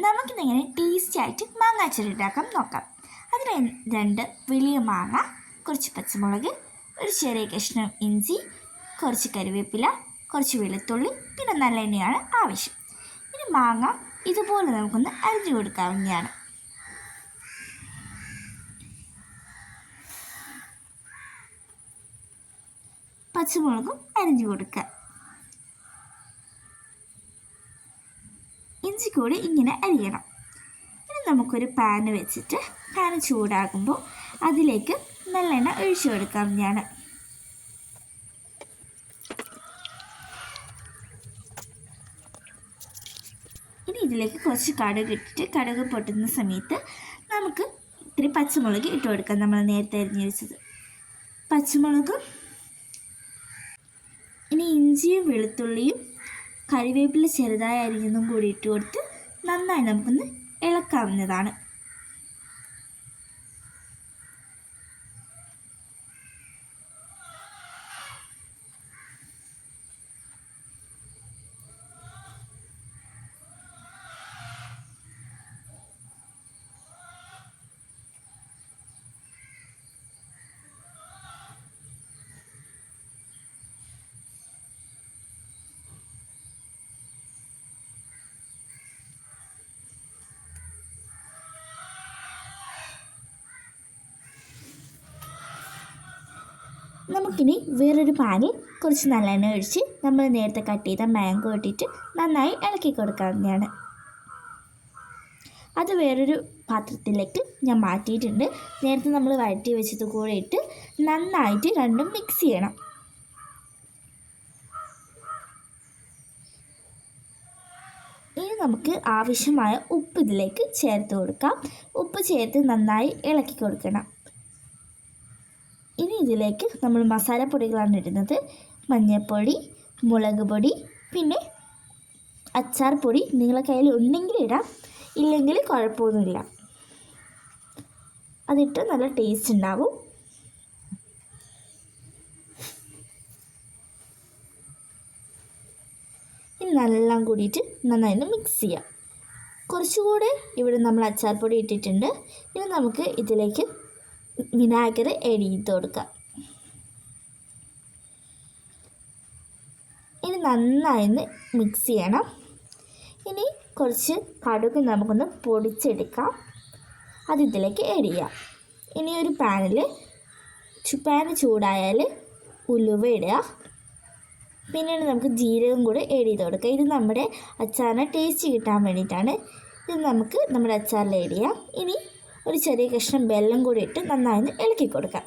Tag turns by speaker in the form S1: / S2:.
S1: നമുക്കിതെങ്ങനെ tasty ആയിട്ട് മാങ്ങാച്ചെടി ഉണ്ടാക്കാം നോക്കാം. അതിന് 2 വലിയ മാങ്ങ, കുറച്ച് പച്ചമുളക്, ഒരു ചെറിയ കഷ്ണം ഇഞ്ചി, കുറച്ച് കറിവേപ്പില, കുറച്ച് വെളുത്തുള്ളി, പിന്നെ നല്ലെണ്ണയാണ് ആവശ്യം. ഇനി മാങ്ങ ഇതുപോലെ നമുക്കൊന്ന് അരിഞ്ഞു കൊടുക്കാവുന്നതാണ്. പച്ചമുളകും അരിഞ്ഞു കൊടുക്കുക. ഇഞ്ചി കൂടി ഇങ്ങനെ അരിയണം. ഇനി നമുക്കൊരു പാന് വെച്ചിട്ട് പാന് ചൂടാകുമ്പോൾ അതിലേക്ക് നല്ലെണ്ണ ഒഴിച്ചു കൊടുക്കാവുന്നതാണ്. ഇനി ഇതിലേക്ക് കുറച്ച് കടുക് ഇട്ടിട്ട് കടുക് പൊട്ടുന്ന സമയത്ത് നമുക്ക് ഇത്തിരി പച്ചമുളക് ഇട്ട് കൊടുക്കാം. നമ്മൾ നേരത്തെ അരിഞ്ഞു വെച്ചത് പച്ചമുളകും, ഇനി ഇഞ്ചിയും വെളുത്തുള്ളിയും കറിവേപ്പില ചെറുതായി അരിഞ്ഞതും കൂടി ഇട്ട് കൊടുത്ത് നന്നായി നമുക്കൊന്ന് ഇളക്കാവുന്നതാണ്. നമുക്കിനി വേറൊരു പാനിൽ കുറച്ച് നല്ലെണ്ണ ഒഴിച്ച് നമ്മൾ നേരത്തെ കട്ട് ചെയ്ത മാംഗോ ഇട്ടിട്ട് നന്നായി ഇളക്കി കൊടുക്കാവുന്നതാണ്. അത് വേറൊരു പാത്രത്തിലേക്ക് ഞാൻ മാറ്റിയിട്ടുണ്ട്. നേരത്തെ നമ്മൾ വഴറ്റി വെച്ചത് കൂടെ ഇട്ട് നന്നായിട്ട് രണ്ടും മിക്സ് ചെയ്യണം. ഇനി നമുക്ക് ആവശ്യമായ ഉപ്പ് ഇതിലേക്ക് ചേർത്ത് കൊടുക്കാം. ഉപ്പ് ചേർത്ത് നന്നായി ഇളക്കി കൊടുക്കണം. ഇനി ഇതിലേക്ക് നമ്മൾ മസാലപ്പൊടികളാണ് ഇടുന്നത്. മഞ്ഞൾപ്പൊടി, മുളക് പൊടി, പിന്നെ അച്ചാർ പൊടി നിങ്ങളുടെ കയ്യിൽ ഉണ്ടെങ്കിൽ ഇടാം, ഇല്ലെങ്കിൽ കുഴപ്പമൊന്നുമില്ല. അതിട്ട് നല്ല ടേസ്റ്റ് ഉണ്ടാവും. ഇനി നല്ലോണം കൂടിയിട്ട് നന്നായി മിക്സ് ചെയ്യാം. കുറച്ചുകൂടെ ഇവിടെ നമ്മൾ അച്ചാർ പൊടി ഇട്ടിട്ടുണ്ട്. ഇനി നമുക്ക് ഇതിലേക്ക് വിനാഗിരി ആഡ് ചെയ്ത് കൊടുക്കാം. ഇനി നന്നായി മിക്സ് ചെയ്യണം. ഇനി കുറച്ച് കടുക് നമുക്കൊന്ന് പൊടിച്ചെടുക്കാം. അത് ഇതിലേക്ക് ആഡ് ചെയ്യാം. ഇനി ഒരു പാനിൽ പാന് ചൂടായാൽ ഉലുവ ഇടുക. പിന്നീട് നമുക്ക് ജീരകം കൂടി ആഡ് ചെയ്ത് കൊടുക്കുക. ഇത് നമ്മുടെ അച്ചാറിന് ടേസ്റ്റ് കിട്ടാൻ വേണ്ടിയിട്ടാണ്. ഇത് നമുക്ക് നമ്മുടെ അച്ചാറിൽ ആഡ് ചെയ്യാം. ഇനി ഒരു ചെറിയ കഷ്ണം വെള്ളം കൂടി ഇട്ട് നന്നായി ഇളക്കി കൊടുക്കാം.